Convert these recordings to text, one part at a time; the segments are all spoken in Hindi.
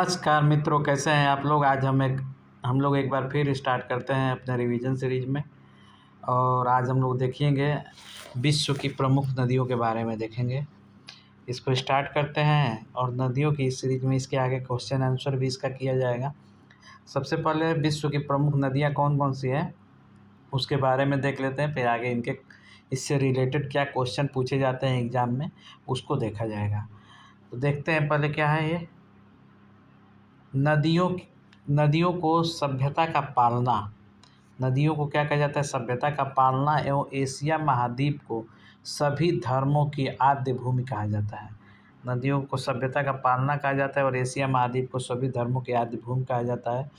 नमस्कार मित्रों, कैसे हैं आप लोग। आज हम लोग एक बार फिर स्टार्ट करते हैं अपने रिवीजन सीरीज में। और आज हम लोग देखेंगे विश्व की प्रमुख नदियों के बारे में देखेंगे। इसको स्टार्ट करते हैं और नदियों की इस सीरीज में इसके आगे क्वेश्चन आंसर भी इसका किया जाएगा। सबसे पहले विश्व की प्रमुख नदियाँ कौन कौन सी हैं उसके बारे में देख लेते हैं, फिर आगे इनके इससे रिलेटेड क्या क्वेश्चन पूछे जाते हैं एग्ज़ाम में उसको देखा जाएगा। तो देखते हैं पहले क्या है ये नदियों नदियों को सभ्यता का पालना। नदियों को क्या कहा जाता है? सभ्यता का पालना एवं एशिया महाद्वीप को सभी धर्मों की आद्य भूमि कहा जाता है। नदियों को सभ्यता का पालना कहा जाता है और एशिया महाद्वीप को सभी धर्मों की आद्य भूमि कहा जाता है।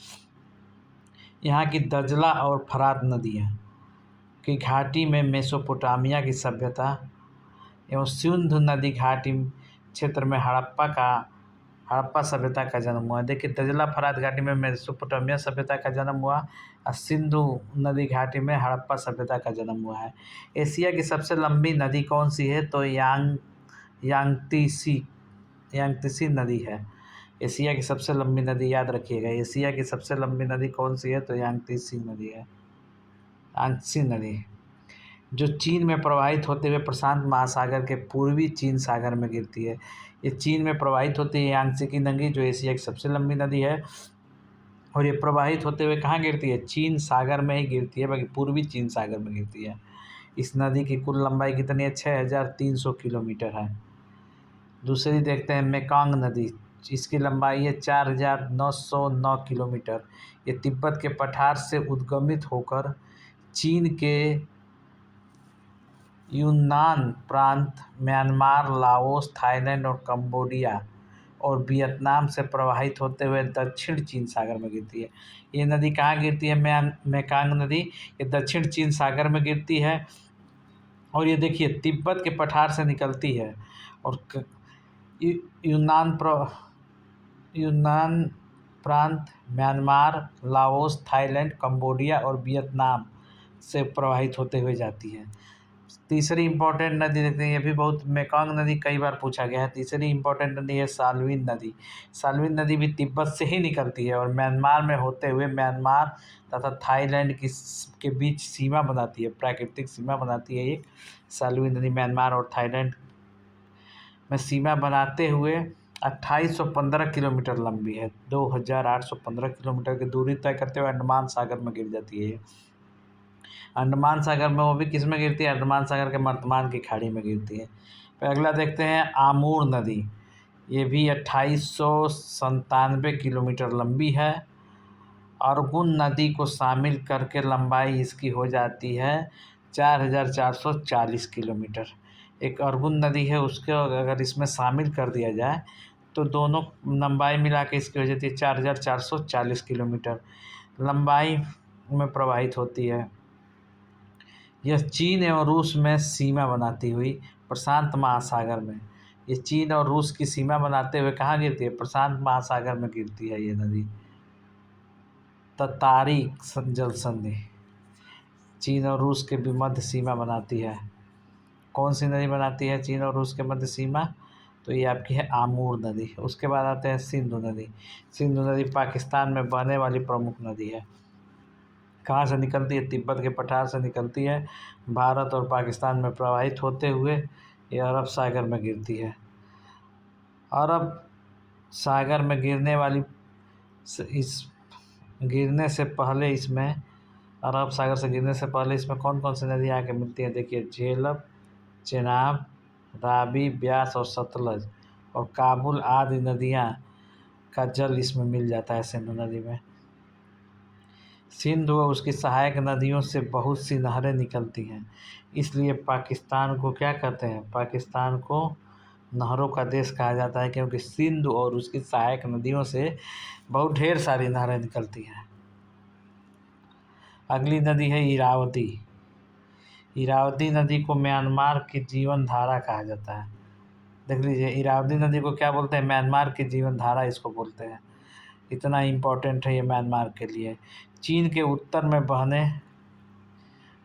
यहाँ की दजला और फरात नदियाँ की घाटी में मेसोपोटामिया की सभ्यता एवं सिंधु नदी घाटी क्षेत्र में हड़प्पा सभ्यता का जन्म हुआ। देखिए, दजला फरात घाटी में मेसोपोटामिया सभ्यता का जन्म हुआ और सिंधु नदी घाटी में हड़प्पा सभ्यता का जन्म हुआ है। एशिया की सबसे लंबी नदी कौन सी है? तो यांगत्से नदी है। एशिया की सबसे लंबी नदी याद रखिएगा, एशिया की सबसे लंबी नदी कौन सी है? तो यांगत्से नदी है। यांगत्से नदी जो चीन में प्रवाहित होते हुए प्रशांत महासागर के पूर्वी चीन सागर में गिरती है। ये चीन में प्रवाहित होती है यांगत्से की नदी, जो एशिया की सबसे लंबी नदी है। और ये प्रवाहित होते हुए कहाँ गिरती है? चीन सागर में ही गिरती है, बाकी पूर्वी चीन सागर में गिरती है। इस नदी की कुल लंबाई कितनी है? 6,300 किलोमीटर है। दूसरी देखते हैं मेकांग नदी। इसकी लंबाई है 4,909 किलोमीटर। ये तिब्बत के पठार से उद्गमित होकर चीन के यूनान प्रांत, म्यांमार, लाओस, थाईलैंड और कंबोडिया और वियतनाम से प्रवाहित होते हुए दक्षिण चीन सागर में गिरती है। ये नदी कहाँ गिरती है? मेकांग नदी ये दक्षिण चीन सागर में गिरती है। और ये देखिए तिब्बत के पठार से निकलती है और यूनान प्रांत, म्यांमार, लाओस, थाईलैंड, कंबोडिया और वियतनाम से प्रवाहित होते हुए जाती है। तीसरी इंपॉर्टेंट नदी देखते हैं, ये भी बहुत, मेकांग नदी कई बार पूछा गया है। तीसरी इंपॉर्टेंट नदी है साल्विन नदी। साल्विन नदी भी तिब्बत से ही निकलती है और म्यांमार में होते हुए म्यांमार तथा थाईलैंड के बीच सीमा बनाती है, प्राकृतिक सीमा बनाती है। एक साल्विन नदी म्यांमार और थाईलैंड में सीमा बनाते हुए 2815 किलोमीटर लंबी है। 2815 किलोमीटर की दूरी तय करते हुए अंडमान सागर में गिर जाती है। अंडमान सागर में वो भी किस में गिरती है? अंडमान सागर के वर्तमान की खाड़ी में गिरती है। फिर अगला देखते हैं आमूर नदी। ये भी 2897 किलोमीटर लंबी है। अर्गुन नदी को शामिल करके लंबाई इसकी हो जाती है 4,440 किलोमीटर। एक अर्गुन नदी है, उसके अगर इसमें शामिल कर दिया जाए तो दोनों लंबाई मिला के इसकी हो जाती है 4,440 किलोमीटर लंबाई में प्रवाहित होती है। यह चीन एवं रूस में सीमा बनाती हुई प्रशांत महासागर में, ये चीन और रूस की सीमा बनाते हुए कहाँ गिरती है? प्रशांत महासागर में गिरती है ये नदी। ततारी जल संधि चीन और रूस के भी मध्य सीमा बनाती है। कौन सी नदी बनाती है चीन और रूस के मध्य सीमा? तो ये आपकी है आमूर नदी। उसके बाद आते हैं सिंधु नदी। सिंधु नदी पाकिस्तान में बहने वाली प्रमुख नदी है। कहाँ से निकलती है? तिब्बत के पठार से निकलती है, भारत और पाकिस्तान में प्रवाहित होते हुए ये अरब सागर में गिरती है। अरब सागर में गिरने से पहले इसमें अरब सागर से गिरने से पहले इसमें कौन कौन सी नदियाँ आके मिलती हैं? देखिए, झेलम, चेनाब, रावी, ब्यास और सतलज और काबुल आदि नदियाँ का जल इसमें मिल जाता है सिंधु नदी में। सिंधु और उसकी सहायक नदियों से बहुत सी नहरें निकलती हैं, इसलिए पाकिस्तान को क्या कहते हैं? पाकिस्तान को नहरों का देश कहा जाता है, क्योंकि सिंधु और उसकी सहायक नदियों से बहुत ढेर सारी नहरें निकलती हैं। अगली नदी है इरावती। इरावती नदी को म्यांमार की जीवन धारा कहा जाता है। देख लीजिए, इरावती नदी को क्या बोलते हैं? म्यांमार की जीवन धारा इसको बोलते हैं। इतना इम्पोर्टेंट है ये म्यांमार के लिए। चीन के उत्तर में बहने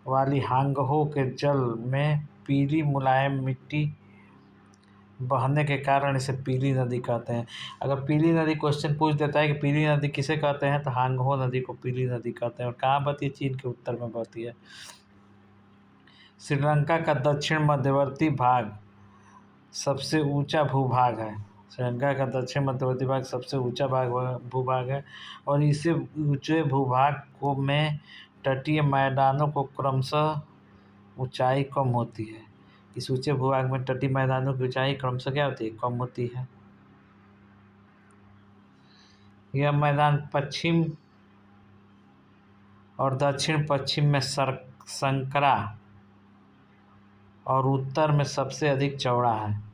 वाली हांगहो के जल में पीली मुलायम मिट्टी बहने के कारण इसे पीली नदी कहते हैं। अगर पीली नदी क्वेश्चन पूछ देता है कि पीली नदी किसे कहते हैं, तो हांगहो नदी को पीली नदी कहते हैं। और कहाँ बहती है? चीन के उत्तर में बहती है। श्रीलंका का दक्षिण मध्यवर्ती भाग सबसे ऊंचा भूभाग है। श्रीलंका का दक्षिण मध्यवर्ती भाग सबसे ऊंचा भूभाग है, और इसे ऊंचे भूभाग को में तटीय मैदानों को क्रमशः ऊंचाई कम होती है। इस ऊंचे भूभाग में तटीय मैदानों की ऊंचाई क्रमशः क्या होती है? कम होती है। यह मैदान पश्चिम और दक्षिण पश्चिम में संकरा और उत्तर में सबसे अधिक चौड़ा है।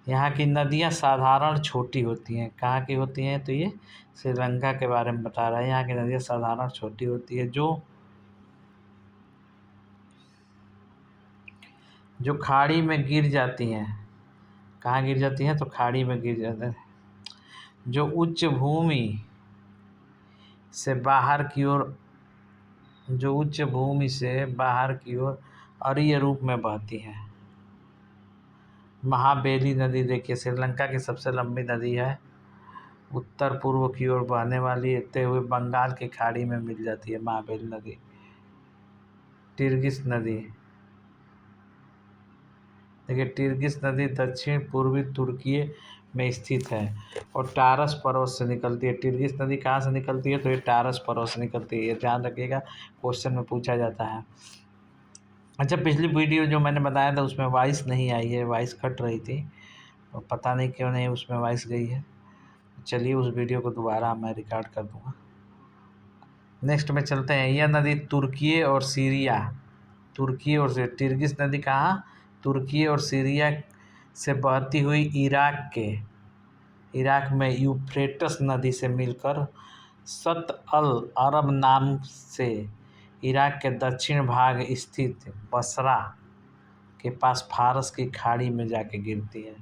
यहाँ की नदियाँ साधारण छोटी होती हैं। कहाँ की होती हैं? तो ये श्रीलंका के बारे में बता रहा है। यहाँ की नदियाँ साधारण छोटी होती है, जो खाड़ी में गिर जाती हैं। कहाँ गिर जाती हैं? तो खाड़ी में गिर जाते हैं। जो उच्च भूमि से बाहर की ओर अरीय रूप में बहती है। महाबेली नदी देखिए, श्रीलंका की सबसे लंबी नदी है। उत्तर पूर्व की ओर बहने वाली होते हुए बंगाल की खाड़ी में मिल जाती है महाबेली नदी। टिर्गिस नदी देखिए, टिर्गिस नदी दक्षिण पूर्वी तुर्की में स्थित है और टारस पर्वत से निकलती है। टिर्गिस नदी कहाँ से निकलती है? तो ये टारस पर्वत से निकलती है। ये ध्यान रखिएगा, क्वेश्चन में पूछा जाता है। अच्छा, पिछली वीडियो जो मैंने बताया था उसमें वॉइस नहीं आई है, वॉइस कट रही थी, तो पता नहीं क्यों नहीं उसमें वॉइस गई है। चलिए उस वीडियो को दोबारा मैं रिकॉर्ड कर दूँगा। नेक्स्ट में चलते हैं। यह नदी तुर्की और सीरिया टिर्गिस नदी कहाँ? तुर्की और सीरिया से बहती हुई इराक में यूफ्रेटस नदी से मिलकर सत अल अरब नाम से इराक के दक्षिण भाग स्थित बसरा के पास फारस की खाड़ी में जाके गिरती है।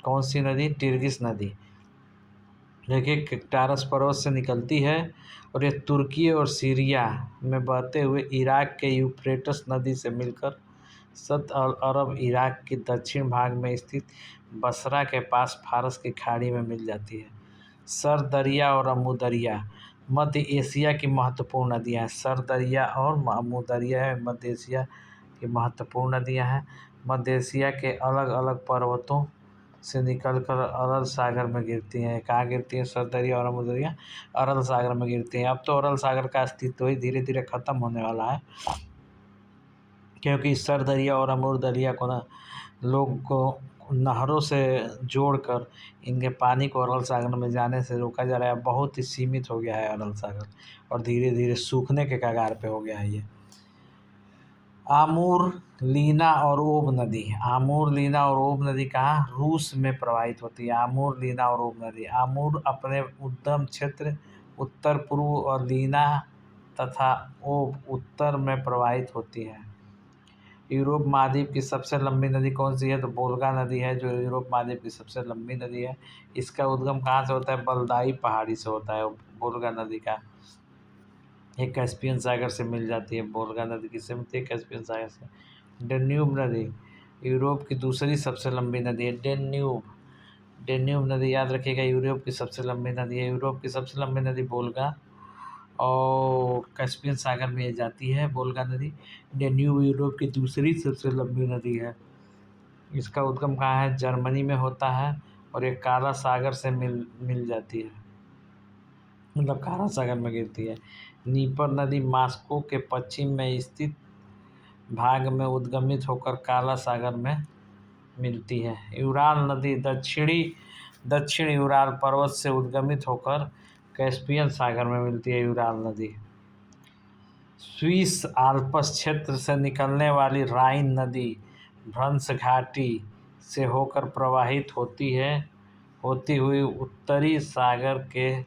कौन सी नदी? टिर्गिस नदी। देखिए, टारस पर्वत से निकलती है और ये तुर्की और सीरिया में बहते हुए इराक के यूफ्रेटस नदी से मिलकर सत अल अरब इराक के दक्षिण भाग में स्थित बसरा के पास फारस की खाड़ी में मिल जाती है। सर दरिया और अमू दरिया मध्य एशिया की महत्वपूर्ण नदियाँ हैं। सर दरिया और अमू दरिया है मध्य एशिया की महत्वपूर्ण नदियाँ हैं। मध्य एशिया के अलग अलग पर्वतों से निकलकर अरल सागर में गिरती हैं। कहाँ गिरती हैं? सर दरिया और अमू दरिया अरल सागर में गिरती हैं। अब तो अरल सागर का अस्तित्व ही धीरे धीरे ख़त्म होने वाला है, क्योंकि सर दरिया और अमूर दरिया को लोग को नहरों से जोड़कर इनके पानी को अरल सागर में जाने से रोका जा रहा है। बहुत ही सीमित हो गया है अरल सागर और धीरे धीरे सूखने के कगार पे हो गया है ये। आमूर, लीना और ओब नदी कहाँ? रूस में प्रवाहित होती है। आमूर, लीना और ओब नदी। आमूर अपने उद्गम क्षेत्र उत्तर पूर्व और लीना तथा ओब उत्तर में प्रवाहित होती है। यूरोप महाद्वीप की सबसे लंबी नदी कौन सी है? तो वोल्गा नदी है, जो यूरोप महाद्वीप की सबसे लंबी नदी है। इसका उद्गम कहाँ से होता है? बलदाई पहाड़ी से होता है वोल्गा नदी का। एक कैस्पियन सागर से मिल जाती है। वोल्गा नदी किससे मिलती है? कैस्पियन सागर से। डेन्यूब नदी यूरोप की दूसरी सबसे लंबी नदी है। डेन्यूब नदी याद रखिएगा, यूरोप की सबसे लंबी नदी है। यूरोप की सबसे लंबी नदी वोल्गा और कैस्पियन सागर में ये जाती है वोल्गा नदी। डेन्यूब यूरोप की दूसरी सबसे लंबी नदी है। इसका उद्गम कहाँ है? जर्मनी में होता है और ये काला सागर से मिल जाती है, मतलब काला सागर में गिरती है। नीपर नदी मॉस्को के पश्चिम में स्थित भाग में उद्गमित होकर काला सागर में मिलती है। यूराल नदी दक्षिण यूराल पर्वत से उद्गमित होकर कैस्पियन सागर में मिलती है। यूराल नदी स्विस आल्प्स क्षेत्र से निकलने वाली राइन नदी भ्रंश घाटी से होकर प्रवाहित होती हुई उत्तरी सागर के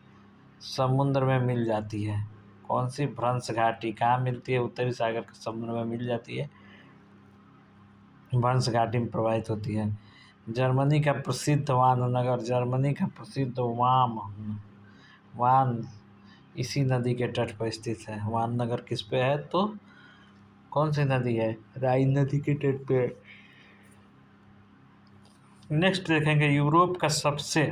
समुद्र में मिल जाती है। कौन सी? भ्रंश घाटी। कहाँ मिलती है? उत्तरी सागर के समुद्र में मिल जाती है, भ्रंश घाटी में प्रवाहित होती है। जर्मनी का प्रसिद्ध वान इसी नदी के तट पर स्थित है। वान नगर किस पे है? तो कौन सी नदी है? राइन नदी के तट पे। नेक्स्ट देखेंगे यूरोप का सबसे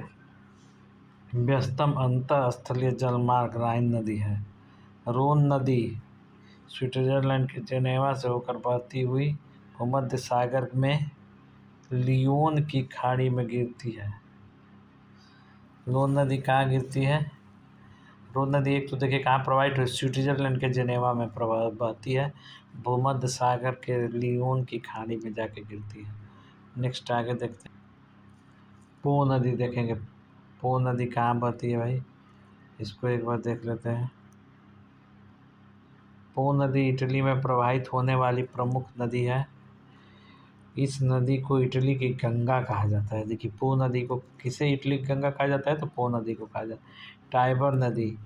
व्यस्तम अंतःस्थलीय जलमार्ग राइन नदी है। रोन नदी स्विट्जरलैंड के जेनेवा से होकर बहती हुई भूमध्य सागर में लियोन की खाड़ी में गिरती है। रोन नदी कहाँ गिरती है? रोन नदी एक तो देखिए कहाँ प्रवाहित हुई, स्विट्जरलैंड के जेनेवा में बहती है, भूमध्य सागर के लियोन की खाड़ी में जाके गिरती है। नेक्स्ट आगे देखते हैं, पो नदी देखेंगे। पो नदी कहाँ बहती है भाई, इसको एक बार देख लेते हैं। पो नदी इटली में प्रवाहित होने वाली प्रमुख नदी है। इस नदी को इटली की गंगा कहा जाता है। देखिए पो नदी को किसे इटली की गंगा कहा जाता है, तो पो नदी को कहा जाता है। टाइबर नदी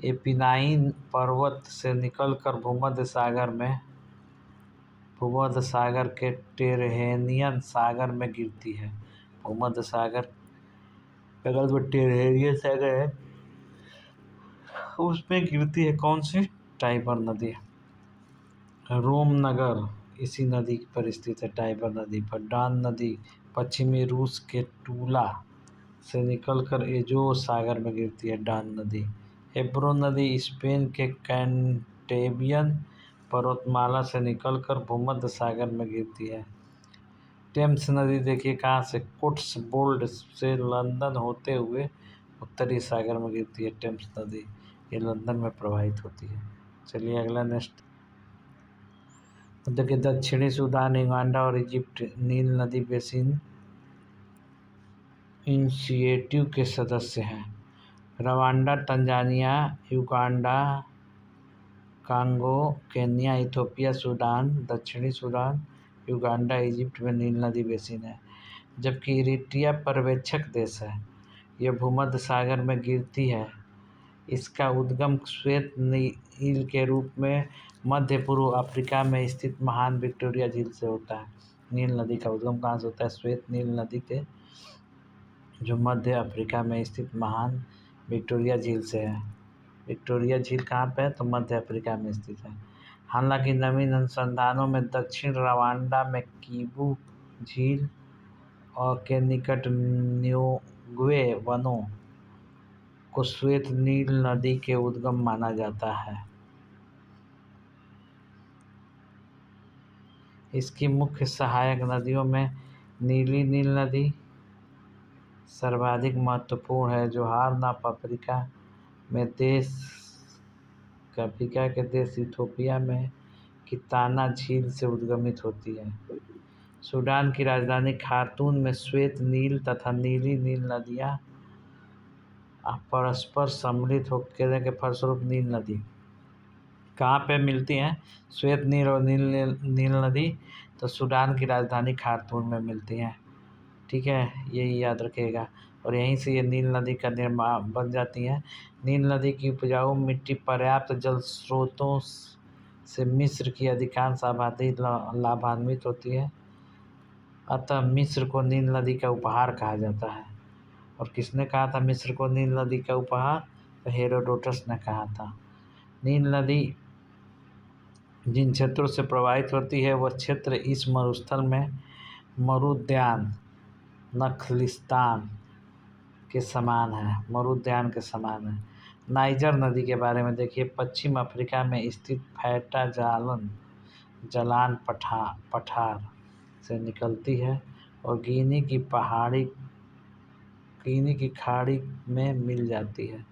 एपिनाइन पर्वत से निकलकर भूमध्य सागर के टेरहेनियन सागर में गिरती है। भूमध्य सागर बगल में टेरहेनियन सागर है, उसमें गिरती है कौन सी? टाइबर नदी। रोम नगर इसी नदी पर स्थित है, टाइबर नदी पर। डान नदी पश्चिमी रूस के टूला से निकलकर एजो सागर में गिरती है, डान नदी। एब्रो नदी स्पेन के कैंटेबियन पर्वतमाला से निकलकर भूमध्य सागर में गिरती है। टेम्स नदी देखिए कहाँ से, कोट्सवोल्ड से लंदन होते हुए उत्तरी सागर में गिरती है। टेम्स नदी ये लंदन में प्रवाहित होती है। चलिए अगला नेक्स्ट देखिए, दक्षिणी सूडान, युगांडा और इजिप्ट नील नदी बेसिन इनिशिएटिव के सदस्य हैं। Rwanda, Tanzania, Uganda, Congo, Kenya, Ethiopia, Sudan, दक्षिणी सूडान, युगांडा, इजिप्ट में नील नदी बेसिन है। जबकि इरिट्रिया पर्यवेक्षक देश है, यह भूमध्य सागर में गिरती है। इसका उद्गम श्वेत नील के रूप में मध्य पूर्व अफ्रीका में स्थित महान विक्टोरिया झील से होता है। नील नदी का उद्गम कहाँ से होता है? श्वेत नील नदी के जो मध्य अफ्रीका में स्थित महान विक्टोरिया झील से है। विक्टोरिया झील कहाँ पे है? तो मध्य अफ्रीका में स्थित है। हालांकि नवीन अनुसंधानों में दक्षिण रवांडा में किबू झील और के निकट न्योग्वे वनों को श्वेत नील नदी के उद्गम माना जाता है। इसकी मुख्य सहायक नदियों में नीली नील नदी सर्वाधिक महत्वपूर्ण है, जो हॉर्न ऑफ अफ्रीका के देश इथियोपिया में किताना झील से उद्गमित होती है। सूडान की राजधानी खार्तूम में श्वेत नील तथा नीली नील नदियाँ परस्पर सम्मिलित होने के फलस्वरूप नील नदी कहाँ पे मिलती हैं? श्वेत नील और नील नदी तो सूडान की राजधानी खार्तूम में मिलती हैं। ठीक है, यही याद रखिएगा। और यहीं से ये नील नदी का निर्माण बन जाती है। नील नदी की उपजाऊ मिट्टी पर्याप्त जल स्रोतों से मिस्र की अधिकांश आबादी लाभान्वित होती है। अतः मिस्र को नील नदी का उपहार कहा जाता है। और किसने कहा था मिस्र को नील नदी का उपहार? तो हेरोडोटस ने कहा था। नील नदी जिन क्षेत्रों से प्रवाहित होती है वह क्षेत्र इस मरुस्थल में मरुद्यान नखलिस्तान के समान है। नाइजर नदी के बारे में देखिए, पश्चिम अफ्रीका में स्थित फैटा जलान पठार से निकलती है और गिनी की खाड़ी में मिल जाती है।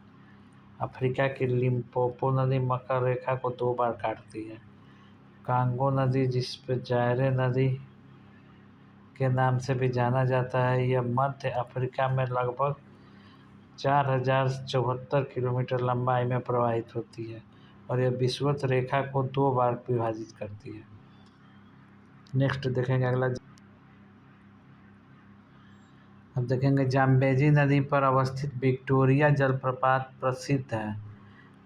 अफ्रीका की लिम्पोपो नदी मकर रेखा को 2 बार काटती है। कांगो नदी, जिस पर जायरे नदी के नाम से भी जाना जाता है, यह मध्य अफ्रीका में लगभग 4074 किलोमीटर लंबाई में प्रवाहित होती है और यह विषुवत रेखा को 2 बार विभाजित करती है। नेक्स्ट देखेंगे अगला। अब देखेंगे जाम्बेजी नदी पर अवस्थित विक्टोरिया जलप्रपात प्रसिद्ध है।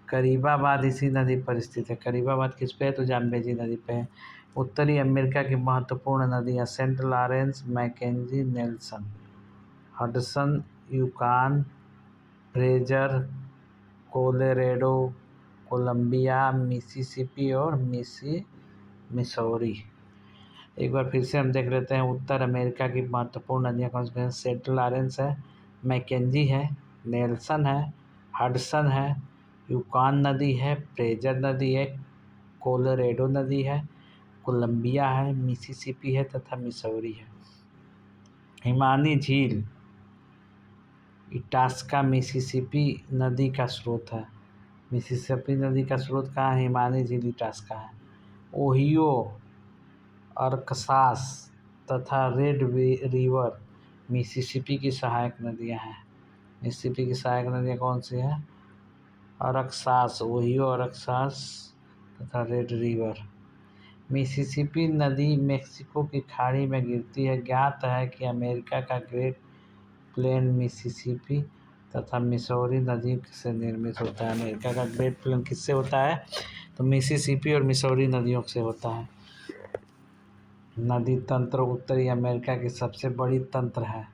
करीबाबाद इसी नदी पर स्थित है। करीबाबाद किस पे है? तो जाम्बेजी नदी पे है। उत्तरी अमेरिका की महत्वपूर्ण नदियाँ Saint Lawrence, Mackenzie, Nelson, Hudson, Yukon, Fraser, Colorado, Columbia, Mississippi और मिसौरी। एक बार फिर से हम देख लेते हैं उत्तर अमेरिका की महत्वपूर्ण नदियाँ कौन सी हैं। सेंट लॉरेंस है, मैकेंजी है, नेल्सन है, हडसन है, यूकॉन नदी है, फ्रेजर नदी है, कोलोरेडो नदी है, कोलंबिया है, मिसिसिपी है तथा मिसौरी है। हिमानी झील इटास्का मिसिसिपी नदी का स्रोत है। मिसिसिपी नदी का स्रोत कहाँ है? हिमानी झील इटास्का है। ओहियो, अरकसास तथा रेड रिवर मिसिसिपी की सहायक नदियां हैं। मिसिसिपी की सहायक नदियां कौन सी हैं? अरकसास, ओहियो, अरकसास तथा रेड रिवर। मिसिसिपी नदी मेक्सिको की खाड़ी में गिरती है। ज्ञात है कि अमेरिका का ग्रेट प्लेन मिसिसिपी तथा मिसौरी नदी से निर्मित होता है। अमेरिका का ग्रेट प्लेन किससे होता है? तो मिसिसिपी और मिसौरी नदियों से होता है। नदी तंत्र उत्तरी अमेरिका की सबसे बड़ी तंत्र है।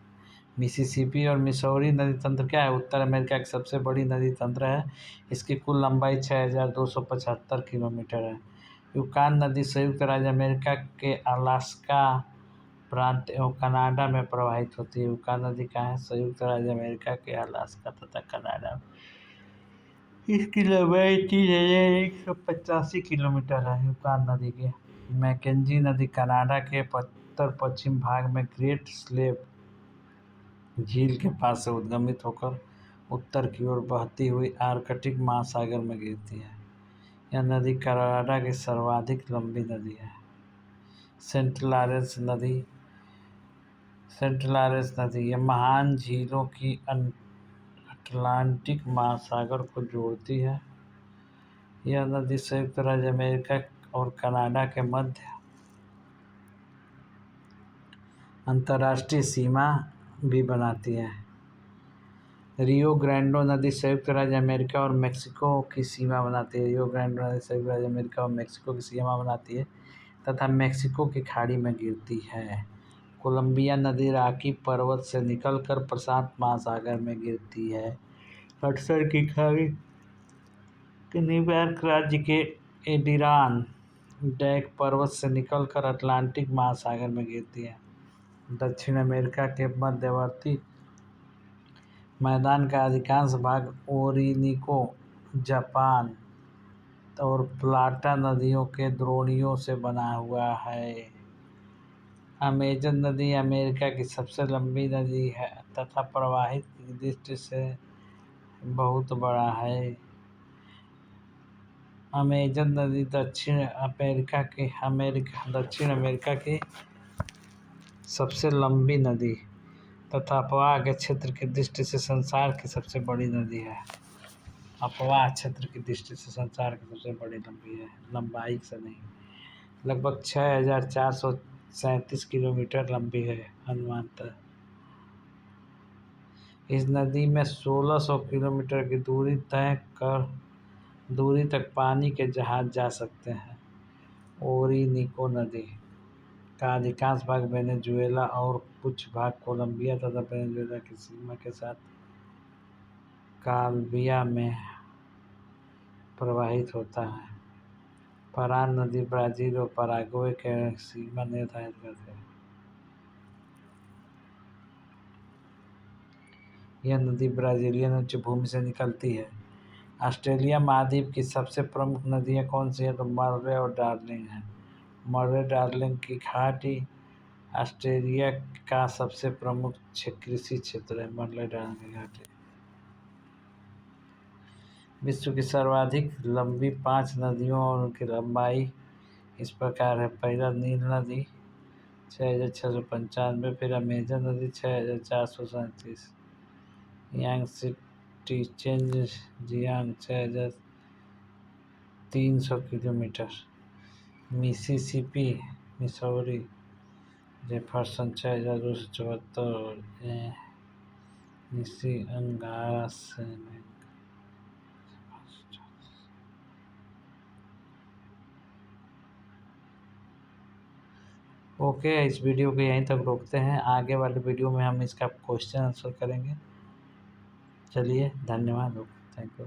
मिसिसिपी और मिसौरी नदी तंत्र क्या है? उत्तर अमेरिका की सबसे बड़ी नदी तंत्र है। इसकी कुल लंबाई 6,275 किलोमीटर है। यूकान नदी संयुक्त राज्य अमेरिका के अलास्का प्रांत एवं कनाडा में प्रवाहित होती है। यूकान नदी कहाँ है? संयुक्त राज्य अमेरिका के अलास्का तथा कनाडा में। इसकी लंबाई 3,185 किलोमीटर है यूकान नदी की। मैकेंजी नदी कनाडा के उत्तर पश्चिम भाग में ग्रेट स्लेव झील के पास से उद्गमित होकर उत्तर की ओर बहती हुई आर्कटिक महासागर में गिरती है। यह नदी कनाडा की सर्वाधिक लंबी नदी है। सेंट लॉरेंस नदी यह महान झीलों की अटलांटिक महासागर को जोड़ती है। यह नदी संयुक्त राज्य अमेरिका और कनाडा के मध्य अंतर्राष्ट्रीय सीमा भी बनाती है। रियो ग्रांडे नदी संयुक्त राज्य अमेरिका और मेक्सिको की सीमा बनाती है। रियो ग्रांडे नदी संयुक्त राज्य अमेरिका और मेक्सिको की सीमा बनाती है तथा मेक्सिको की खाड़ी में गिरती है। कोलंबिया नदी रॉकी पर्वत से निकलकर प्रशांत महासागर में गिरती है। हडसन की खाड़ी न्यूयॉर्क राज्य के एडिरान डैक पर्वत से निकलकर अटलांटिक महासागर में गिरती है। दक्षिण अमेरिका के मध्यवर्ती मैदान का अधिकांश भाग ओरिनिको, जापान और प्लाटा नदियों के द्रोणियों से बना हुआ है। अमेजन नदी अमेरिका की सबसे लंबी नदी है तथा प्रवाहित की दृष्टि से बहुत बड़ा है। अमेजन नदी दक्षिण अमेरिका की सबसे लंबी नदी तथा अपवाह के क्षेत्र की दृष्टि से संसार की सबसे बड़ी नदी है। अपवाह क्षेत्र की दृष्टि से संसार की सबसे बड़ी लंबी है, लंबाई से नहीं। लगभग 6,437 किलोमीटर लंबी है अनुमानतः। इस नदी में 1,600 किलोमीटर की दूरी तक पानी के जहाज जा सकते हैं। ओरिनिको नदी का अधिकांश भाग वेनेजुएला और कुछ भाग कोलंबिया तथा वेनेजुएला की सीमा के साथ कोलंबिया में प्रवाहित होता है। परान नदी ब्राज़ील और पैराग्वे के सीमा निर्धारित करती है। यह नदी ब्राज़ीलियन उच्च भूमि से निकलती है। ऑस्ट्रेलिया महाद्वीप की सबसे प्रमुख नदियाँ कौन सी हैं? तो मर्रे और डार्लिंग हैं। मर्रे डार्लिंग की घाटी ऑस्ट्रेलिया का सबसे प्रमुख कृषि क्षेत्र है। मर्रे डार्लिंग की घाटी विश्व की सर्वाधिक लंबी 5 नदियों और उनकी लंबाई इस प्रकार है। पहला नील नदी 6,695, फिर अमेजन नदी 6,437, Jiang 6,300 kilometre, Mississippi Missouri Jefferson 6,274 और मिसिसिपी ओके। इस वीडियो को यहीं तक रोकते हैं। आगे वाले वीडियो में हम इसका क्वेश्चन आंसर करेंगे। चलिए, धन्यवाद। Thank you.